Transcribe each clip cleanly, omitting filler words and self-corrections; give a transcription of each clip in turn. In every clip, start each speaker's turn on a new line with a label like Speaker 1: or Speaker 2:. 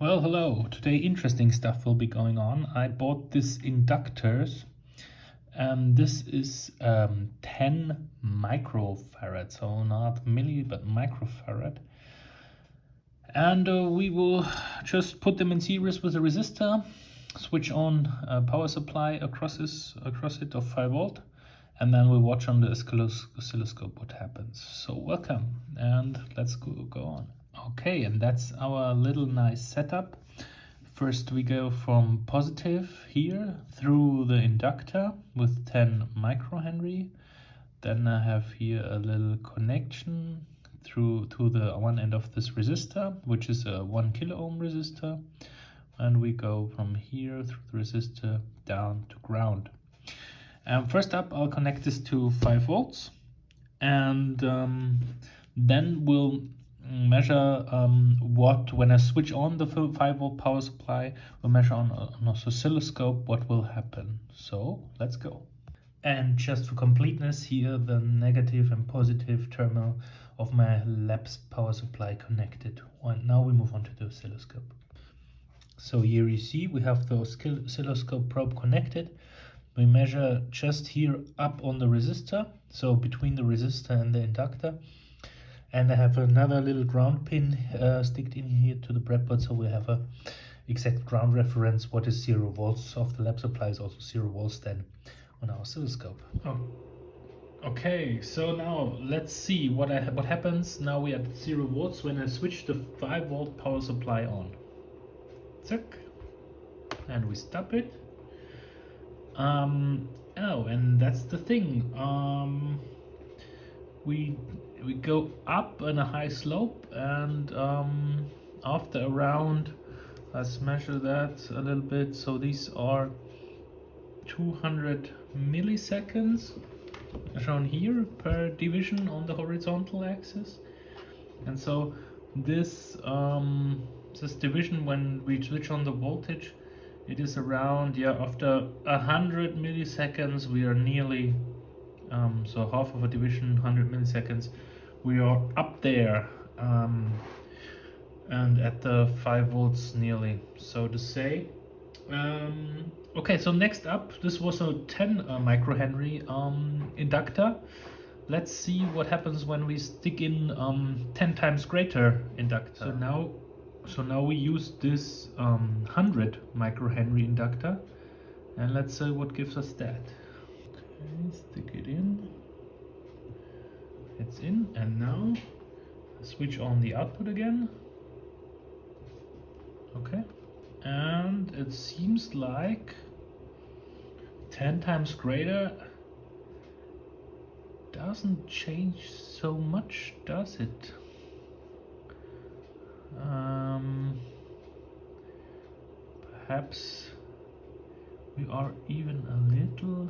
Speaker 1: Well, hello. Today interesting stuff will be going on. I bought this inductors. This is 10 microfarad, so not milli but microfarad. And we will just put them in series with a resistor, switch on a power supply across it of 5 volt, and then we'll watch on the oscilloscope what happens. So welcome, and let's go on. Okay, and that's our little nice setup. First we go from positive here through the inductor with 10 microhenry. Then I have here a little connection through to the one end of this resistor, which is a 1 kilo ohm resistor. And we go from here through the resistor down to ground. First up, I'll connect this to 5 volts. And then we'll measure when I switch on the 5 volt power supply, we'll measure on an oscilloscope what will happen. So let's go. And just for completeness, here the negative and positive terminal of my lab's power supply connected. Now we move on to the oscilloscope. So here you see we have the oscilloscope probe connected. We measure just here up on the resistor, so between the resistor and the inductor. And I have another little ground pin sticked in here to the breadboard, so we have a exact ground reference. What is 0 volts of the lab supply is also 0 volts then on our oscilloscope. Oh. Okay, so now let's see what happens. Now we are at 0 volts when I switch the 5 volt power supply on. Zack. And we stop it. Oh, and that's the thing. We go up in a high slope, and after around, let's measure that a little bit. So these are 200 milliseconds shown here per division on the horizontal axis. And so this division, when we switch on the voltage, it is around, after 100 milliseconds we are nearly so half of a division, 100 milliseconds, we are up there, and at the 5 volts nearly, so to say. Okay, so next up, this was a 10 microhenry inductor. Let's see what happens when we stick in 10 times greater inductor. So now we use this 100 microhenry inductor, and let's see what gives us that. Okay, stick it in. It's in, and now switch on the output again. Okay, and it seems like 10 times greater doesn't change so much, does it? Perhaps we are even a little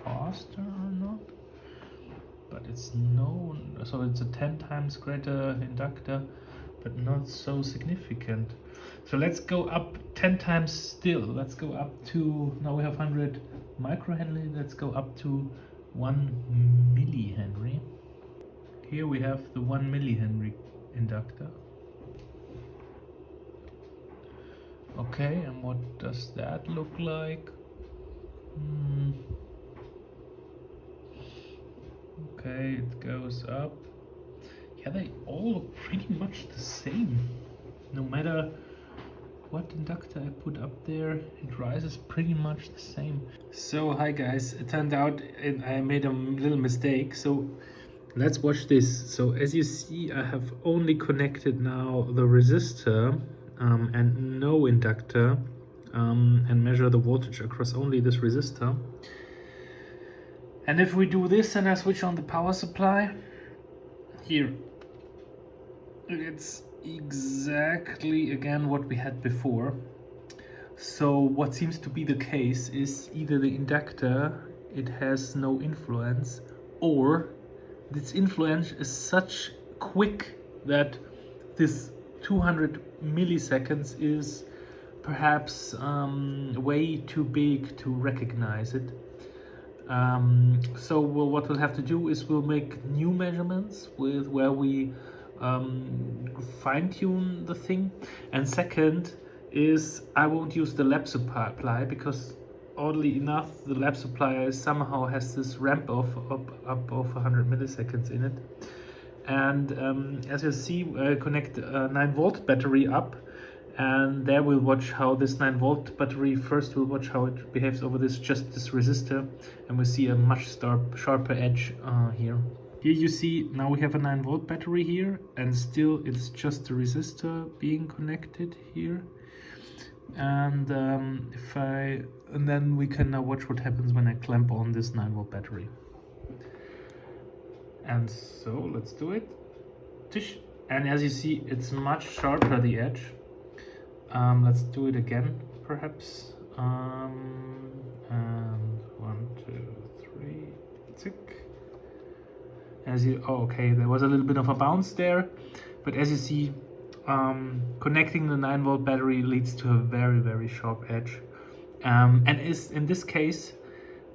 Speaker 1: faster or not, but it's so it's a 10 times greater inductor, but not so significant. So let's go up 10 times still. Let's go up to, now we have 100 microhenry, let's go up to 1 millihenry. Here we have the 1 millihenry inductor. Okay, and what does that look like? Okay, it goes up. Yeah, they all look pretty much the same. No matter what inductor I put up there, it rises pretty much the same. So hi guys, it turned out I made a little mistake. So let's watch this. So as you see, I have only connected now the resistor and no inductor, and measure the voltage across only this resistor. And if we do this and I switch on the power supply, here, it's exactly again what we had before. So what seems to be the case is either the inductor, it has no influence, or this influence is such quick that this 200 milliseconds is perhaps way too big to recognize it. So what we'll have to do is we'll make new measurements where we fine-tune the thing. And second is I won't use the lab supply because oddly enough the lab supply somehow has this ramp off up of 100 milliseconds in it. And as you see, connect a 9-volt battery up, and there we'll watch how this 9-volt battery first will watch how it behaves over this resistor, and we see a much sharper edge here. Here you see now we have a 9-volt battery here, and still it's just the resistor being connected here. And and then we can now watch what happens when I clamp on this 9-volt battery. And so let's do it. Tish. And as you see, it's much sharper, the edge. Let's do it again, perhaps. And 1, 2, 3, tick. Okay, there was a little bit of a bounce there, but as you see, connecting the 9-volt battery leads to a very, very sharp edge. And is in this case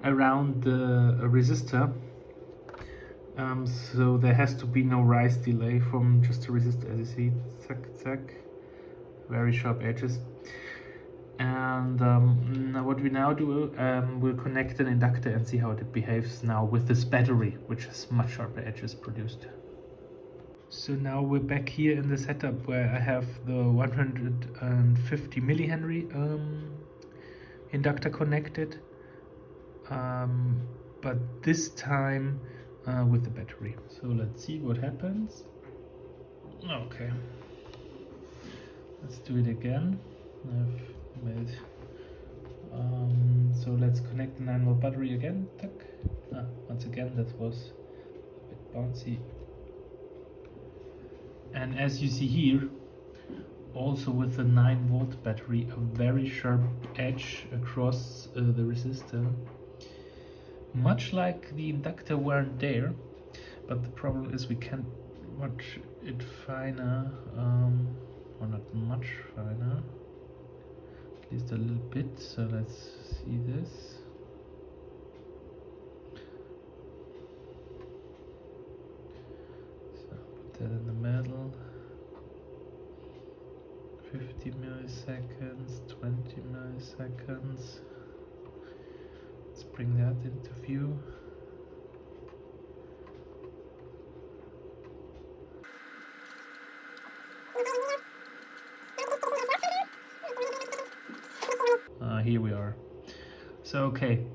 Speaker 1: around the resistor. So there has to be no rise delay from just the resistor, as you see, zack, zack, very sharp edges. And what we now do, we'll connect an inductor and see how it behaves now with this battery, which has much sharper edges produced. So now we're back here in the setup where I have the 150 millihenry inductor connected, but this time with the battery. So let's see what happens. Okay, let's do it again. I've made so let's connect the 9-volt battery again. Once again, that was a bit bouncy. And as you see here, also with the 9-volt battery, a very sharp edge across the resistor. Much like the inductor weren't there, but the problem is we can't watch it finer, or not much finer, at least a little bit. So let's see this. So put that in the middle. 50 milliseconds, 20 milliseconds. Let's bring that into view. Here we are. So okay,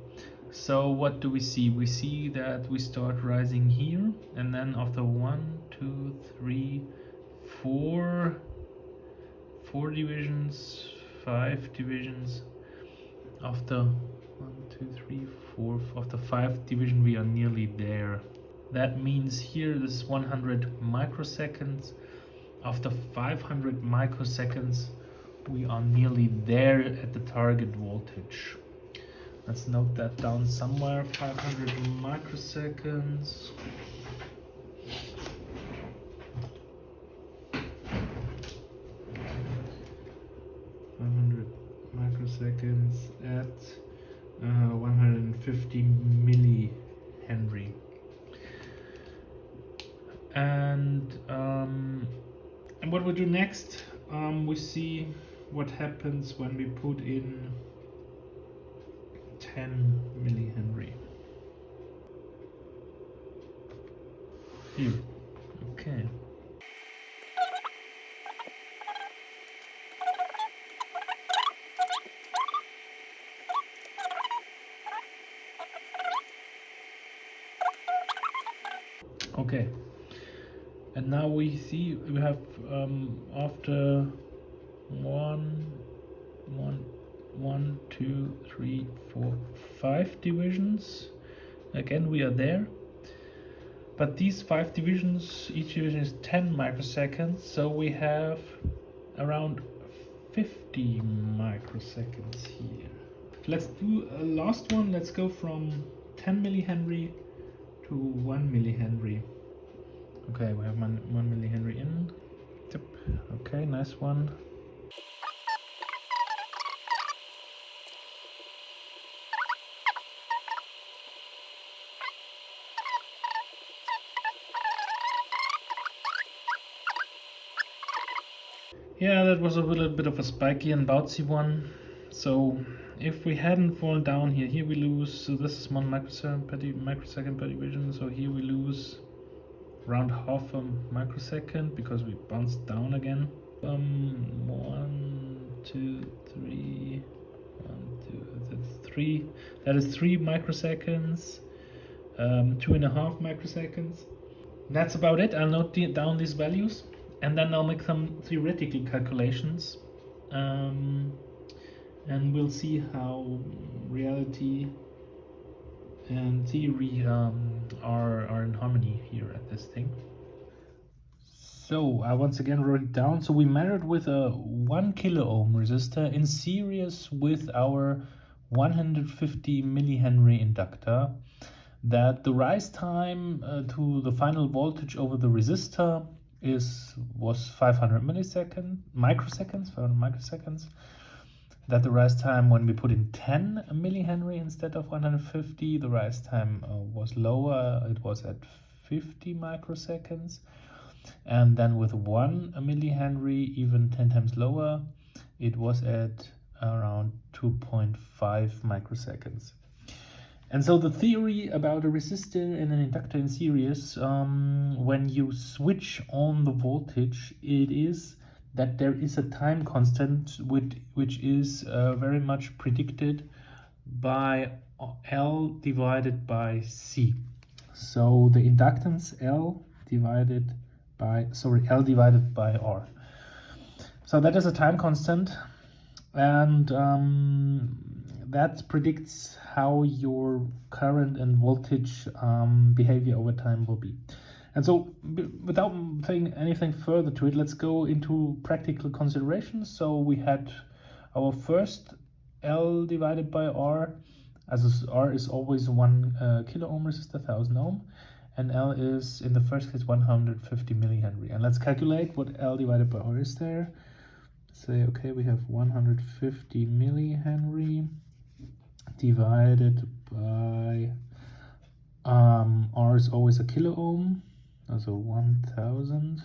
Speaker 1: so what do we see? We see that we start rising here, and then after 1, 2, 3, 4 divisions, 5 divisions, after 1, 2, 3, 4, after 5 division we are nearly there. That means here this is 100 microseconds. After 500 microseconds we are nearly there at the target voltage. Let's note that down somewhere. 500 microseconds. Microseconds at 150 millihenry. And what we do next, we see what happens when we put in 10 millihenry. Here, okay. Okay, and now we see we have after 1, 2, 3, 4, 5 divisions. Again, we are there. But these 5 divisions, each division is 10 microseconds, so we have around 50 microseconds here. Let's do a last one. Let's go from 10 millihenry to 1 millihenry. Okay, we have 1 millihenry in. Yep. Okay, nice one. Yeah, that was a little bit of a spiky and bouncy one. So if we hadn't fallen down here we lose, so this is 1 microsecond per division, so here we lose around half a microsecond because we bounced down again. 1, 2, 3, 1, 2, that's 3. That is 3 microseconds, 2.5 microseconds. That's about it. I'll note down these values and then I'll make some theoretical calculations, and we'll see how reality and theory are in harmony here at this thing. So I once again wrote it down. So we measured with a 1 kilo ohm resistor in series with our 150 millihenry inductor, that the rise time to the final voltage over the resistor was 500 microseconds, that the rise time when we put in 10 millihenry instead of 150, the rise time was lower, it was at 50 microseconds, and then with 1 millihenry, even 10 times lower, it was at around 2.5 microseconds. And so the theory about a resistor and an inductor in series, when you switch on the voltage, it is that there is a time constant which is very much predicted by L divided by C. So the inductance L divided by R. So that is a time constant, and that predicts how your current and voltage behavior over time will be. And so without saying anything further to it, let's go into practical considerations. So we had our first L divided by R, as R is always 1 kilo ohm resistor, 1000 ohm, and L is in the first case 150 millihenry. And let's calculate what L divided by R is there. Say, okay, we have 150 millihenry divided by R is always a kilo ohm, also 1000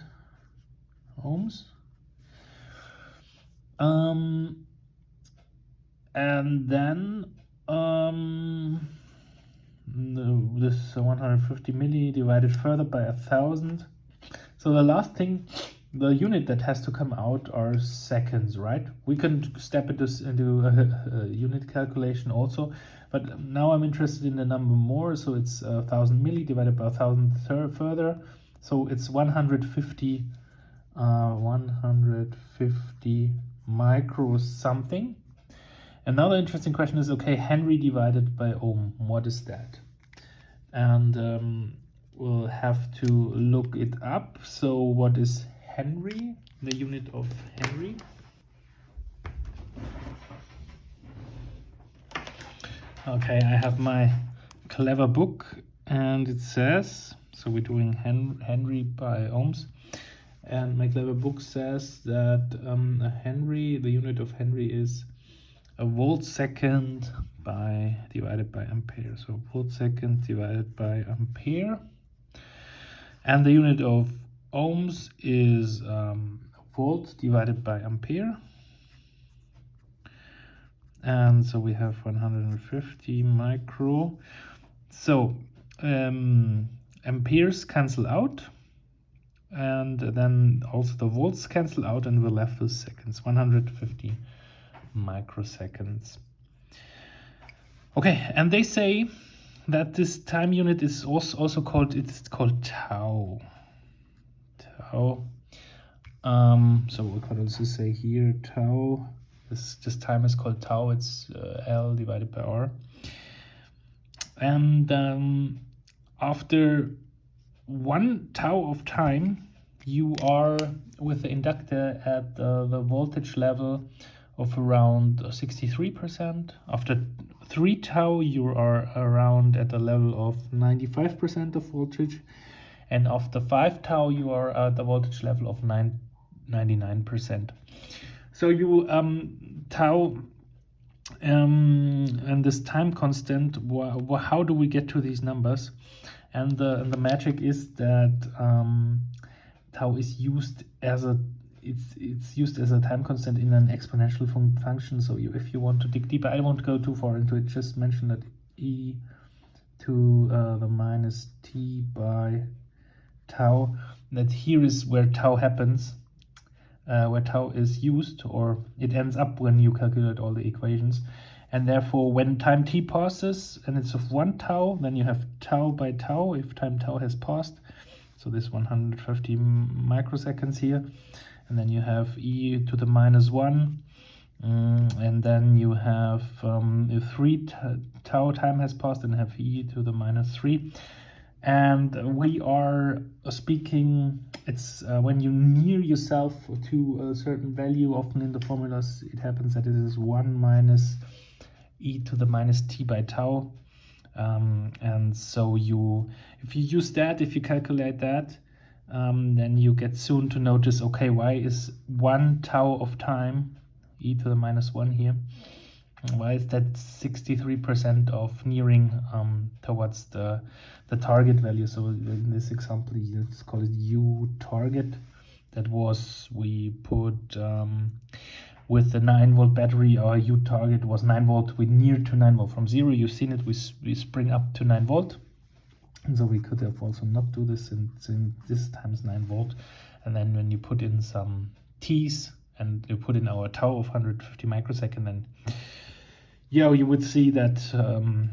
Speaker 1: ohms. And then this 150 milli divided further by 1000. So the last thing, the unit that has to come out are seconds, right? We can step this into a unit calculation also, but now I'm interested in the number more. So it's 1000 milli divided by 1000 further. So it's 150 micro something. Another interesting question is, okay, Henry divided by ohm, what is that? And we'll have to look it up. So what is Henry, the unit of Henry? Okay, I have my clever book and it says, so we're doing Henry by ohms, and my clever book says that a Henry, the unit of Henry is a volt second divided by ampere. So volt second divided by ampere. And the unit of ohms is volt divided by ampere. And so we have 150 micro. So amperes cancel out, and then also the volts cancel out, and we're left with seconds, 150 microseconds. Okay, and they say that this time unit is also called, it's called tau. So we could also say here tau, this time is called tau, it's L divided by R. And after 1 tau of time, you are with the inductor at the voltage level of around 63%. After 3 tau, you are around at a level of 95% of voltage. And after 5 tau, you are at the voltage level of 99%. So you tau and this time constant, how do we get to these numbers? And the magic is that tau is used as a it's used as a time constant in an exponential function. So if you want to dig deeper, I won't go too far into it. Just mention that e to the minus t by tau. That here is where tau happens, where tau is used, or it ends up when you calculate all the equations. And therefore, when time t passes and it's of 1 tau, then you have tau by tau if time tau has passed. So this 150 microseconds here. And then you have e to the minus 1. And then you have if 3 tau time has passed, and have e to the minus 3. And we are speaking, it's when you near yourself to a certain value, often in the formulas it happens that it is 1 minus e to the minus t by tau. And so if you use that, if you calculate that, then you get soon to notice, okay, why is 1 tau of time, e to the minus 1 here, why is that 63% of nearing towards the target value? So in this example, let's call it u target. That was, we put with the 9-volt battery, our u target was 9 volt. We near to 9 volt from 0. You've seen it, we spring up to 9 volt. And so we could have also not do this, and this times 9 volt. And then when you put in some t's and you put in our tau of 150 microsecond, then yeah, you would see that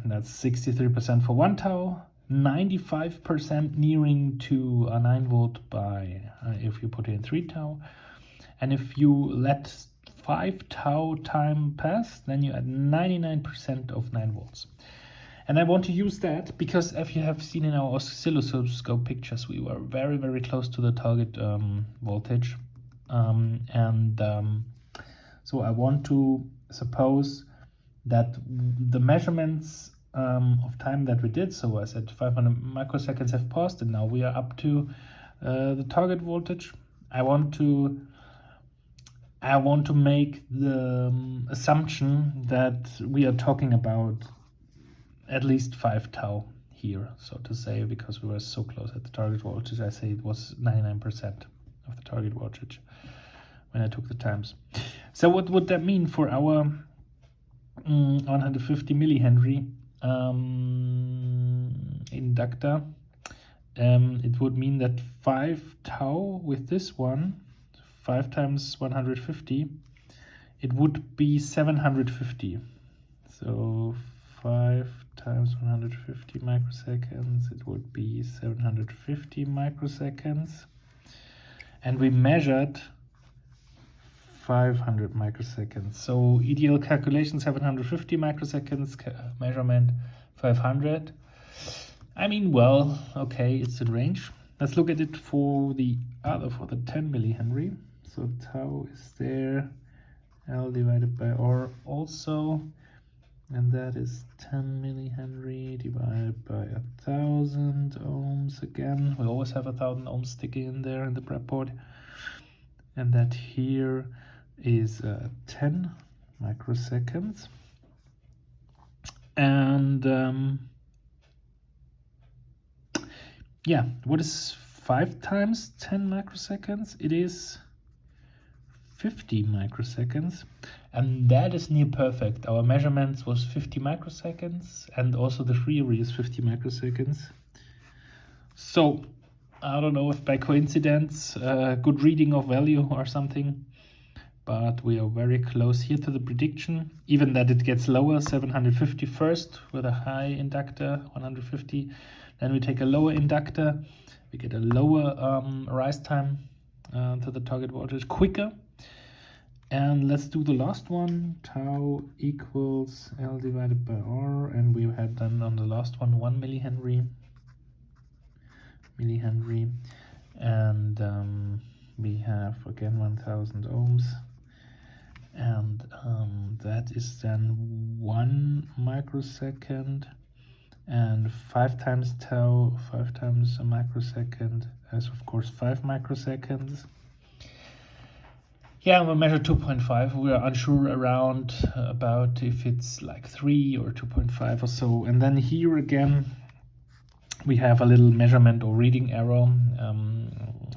Speaker 1: that's 63% for 1 tau, 95% nearing to a 9 volt by if you put in 3 tau. And if you let 5 tau time pass, then you add 99% of 9 volts. And I want to use that because, if you have seen in our oscilloscope pictures, we were very, very close to the target voltage. So I want to suppose that the measurements of time that we did, so I said 500 microseconds have passed, and now we are up to the target voltage. I want to make the assumption that we are talking about at least 5 tau here, so to say, because we were so close at the target voltage. I say it was 99% of the target voltage when I took the times. So what would that mean for our 150 millihenry inductor? It would mean that 5 tau with this one, 5 times 150, it would be 750. So 5 times 150 microseconds, it would be 750 microseconds. And we measured 500 microseconds. So ideal calculation 750 microseconds, measurement 500. I mean, well, okay, it's in range. Let's look at it for the 10 millihenry. So tau is there, L divided by R also, and that is 10 millihenry divided by 1000 ohms again. We always have 1000 ohms sticking in there in the breadboard. And that here is 10 microseconds. And yeah, what is 5 times 10 microseconds? It is 50 microseconds, and that is near perfect. Our measurements was 50 microseconds, and also the theory is 50 microseconds. So I don't know if by coincidence, good reading of value or something, but we are very close here to the prediction, even that it gets lower. 750 first with a high inductor, 150. Then we take a lower inductor, we get a lower rise time to the target voltage quicker. And let's do the last one. Tau equals L divided by R, and we had then on the last one 1 millihenry, and we have again 1000 ohms, and that is then 1 microsecond, and 5 times tau, 5 times a microsecond, as of course 5 microseconds. Yeah, we measure 2.5. We are unsure about if it's like 3 or 2.5 or so. And then here again, we have a little measurement or reading error,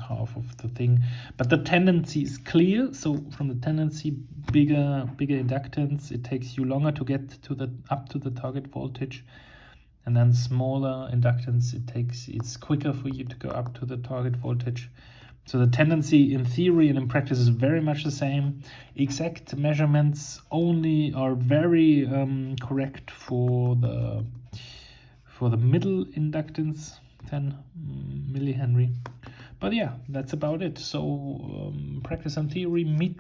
Speaker 1: half of the thing, but the tendency is clear. So from the tendency, bigger inductance, it takes you longer to get to the up to the target voltage, and then smaller inductance, it's quicker for you to go up to the target voltage. So the tendency in theory and in practice is very much the same. Exact measurements only are very correct for the middle inductance, 10 millihenry. But yeah, that's about it. So practice and theory meet,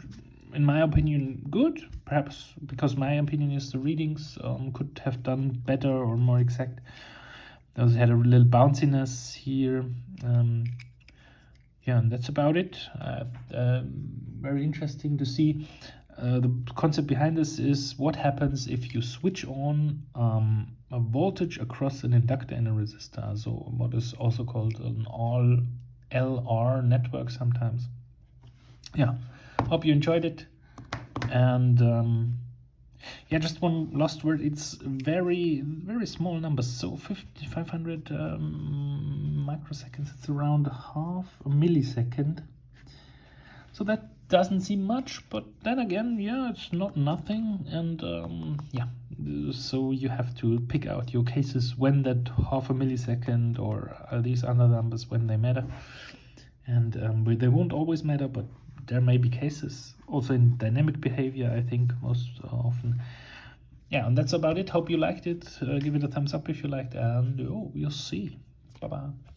Speaker 1: in my opinion, good. Perhaps because my opinion is the readings could have done better or more exact. Those had a little bounciness here. Yeah, and that's about it. Very interesting to see. The concept behind this is what happens if you switch on a voltage across an inductor and a resistor. So what is also called an all LR network sometimes. Yeah, hope you enjoyed it. And yeah, just one last word. It's very small numbers. So 500 microseconds. It's around half a millisecond. So that doesn't seem much, but then again, yeah, it's not nothing. And yeah, so you have to pick out your cases when that half a millisecond or these other numbers, when they matter. And they won't always matter, but there may be cases also in dynamic behavior, I think, most often. Yeah, and that's about it. Hope you liked it. Give it a thumbs up if you liked, and we'll see. Bye bye.